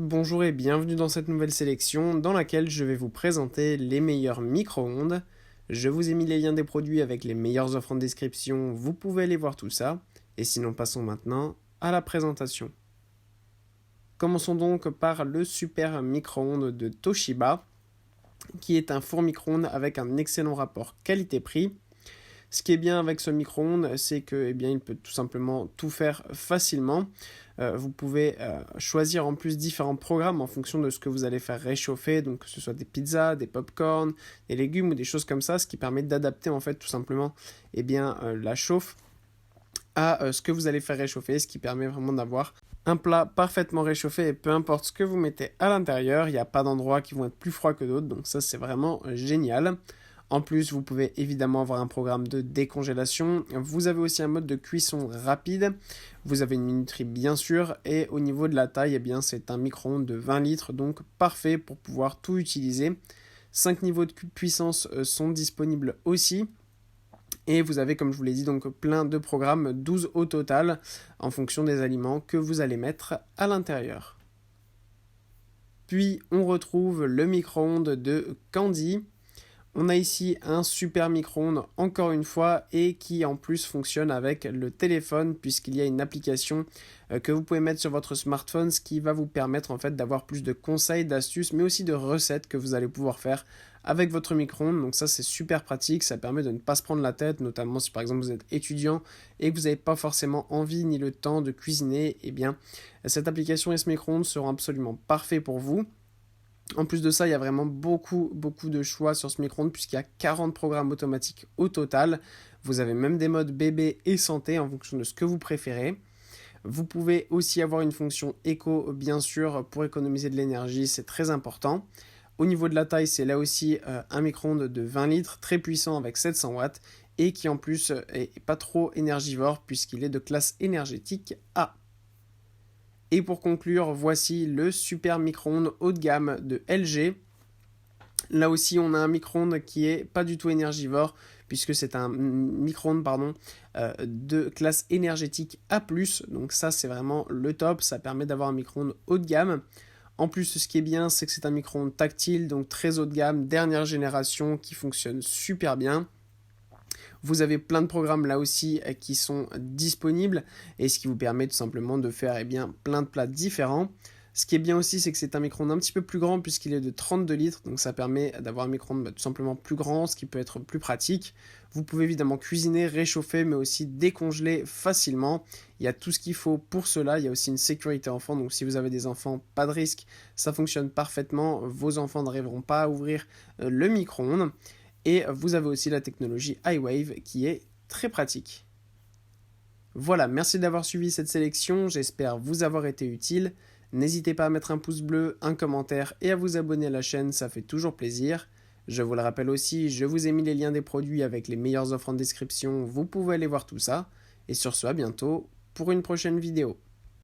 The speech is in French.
Bonjour et bienvenue dans cette nouvelle sélection dans laquelle je vais vous présenter les meilleurs micro-ondes. Je vous ai mis les liens des produits avec les meilleures offres en description, vous pouvez aller voir tout ça. Et sinon passons maintenant à la présentation. Commençons donc par le super micro-ondes de Toshiba, qui est un four micro-ondes avec un excellent rapport qualité-prix. Ce qui est bien avec ce micro-ondes, c'est que il peut tout simplement tout faire facilement. Vous pouvez choisir en plus différents programmes en fonction de ce que vous allez faire réchauffer, donc que ce soit des pizzas, des pop-corn, des légumes ou des choses comme ça, ce qui permet d'adapter en fait tout simplement la chauffe à ce que vous allez faire réchauffer, ce qui permet vraiment d'avoir un plat parfaitement réchauffé et peu importe ce que vous mettez à l'intérieur, il n'y a pas d'endroits qui vont être plus froids que d'autres, donc ça c'est vraiment génial. En plus, vous pouvez évidemment avoir un programme de décongélation. Vous avez aussi un mode de cuisson rapide. Vous avez une minuterie bien sûr. Et au niveau de la taille, c'est un micro-ondes de 20 litres, donc parfait pour pouvoir tout utiliser. 5 niveaux de puissance sont disponibles aussi. Et vous avez, comme je vous l'ai dit, donc plein de programmes, 12 au total, en fonction des aliments que vous allez mettre à l'intérieur. Puis, on retrouve le micro-ondes de Candy. On a ici un super micro-ondes encore une fois et qui en plus fonctionne avec le téléphone puisqu'il y a une application que vous pouvez mettre sur votre smartphone, ce qui va vous permettre en fait d'avoir plus de conseils, d'astuces mais aussi de recettes que vous allez pouvoir faire avec votre micro-ondes. Donc ça c'est super pratique, ça permet de ne pas se prendre la tête, notamment si par exemple vous êtes étudiant et que vous n'avez pas forcément envie ni le temps de cuisiner, cette application et ce micro-ondes seront absolument parfaits pour vous. En plus de ça, il y a vraiment beaucoup de choix sur ce micro-ondes puisqu'il y a 40 programmes automatiques au total. Vous avez même des modes bébé et santé en fonction de ce que vous préférez. Vous pouvez aussi avoir une fonction éco, bien sûr, pour économiser de l'énergie, c'est très important. Au niveau de la taille, c'est là aussi un micro-ondes de 20 litres, très puissant avec 700 watts et qui en plus est pas trop énergivore puisqu'il est de classe énergétique A. Et pour conclure, voici le super micro-ondes haut de gamme de LG. Là aussi, on a un micro-ondes qui est pas du tout énergivore, puisque c'est un micro-ondes de classe énergétique A+. Donc ça, c'est vraiment le top. Ça permet d'avoir un micro-ondes haut de gamme. En plus, ce qui est bien, c'est que c'est un micro-ondes tactile, donc très haut de gamme, dernière génération, qui fonctionne super bien. Vous avez plein de programmes là aussi qui sont disponibles et ce qui vous permet tout simplement de faire plein de plats différents. Ce qui est bien aussi, c'est que c'est un micro-ondes un petit peu plus grand puisqu'il est de 32 litres, donc ça permet d'avoir un micro-ondes tout simplement plus grand, ce qui peut être plus pratique. Vous pouvez évidemment cuisiner, réchauffer, mais aussi décongeler facilement. Il y a tout ce qu'il faut pour cela. Il y a aussi une sécurité enfant, donc si vous avez des enfants, pas de risque, ça fonctionne parfaitement. Vos enfants n'arriveront pas à ouvrir le micro-ondes. Et vous avez aussi la technologie iWave qui est très pratique. Voilà, merci d'avoir suivi cette sélection, j'espère vous avoir été utile. N'hésitez pas à mettre un pouce bleu, un commentaire et à vous abonner à la chaîne, ça fait toujours plaisir. Je vous le rappelle aussi, je vous ai mis les liens des produits avec les meilleures offres en description, vous pouvez aller voir tout ça. Et sur ce, à bientôt pour une prochaine vidéo.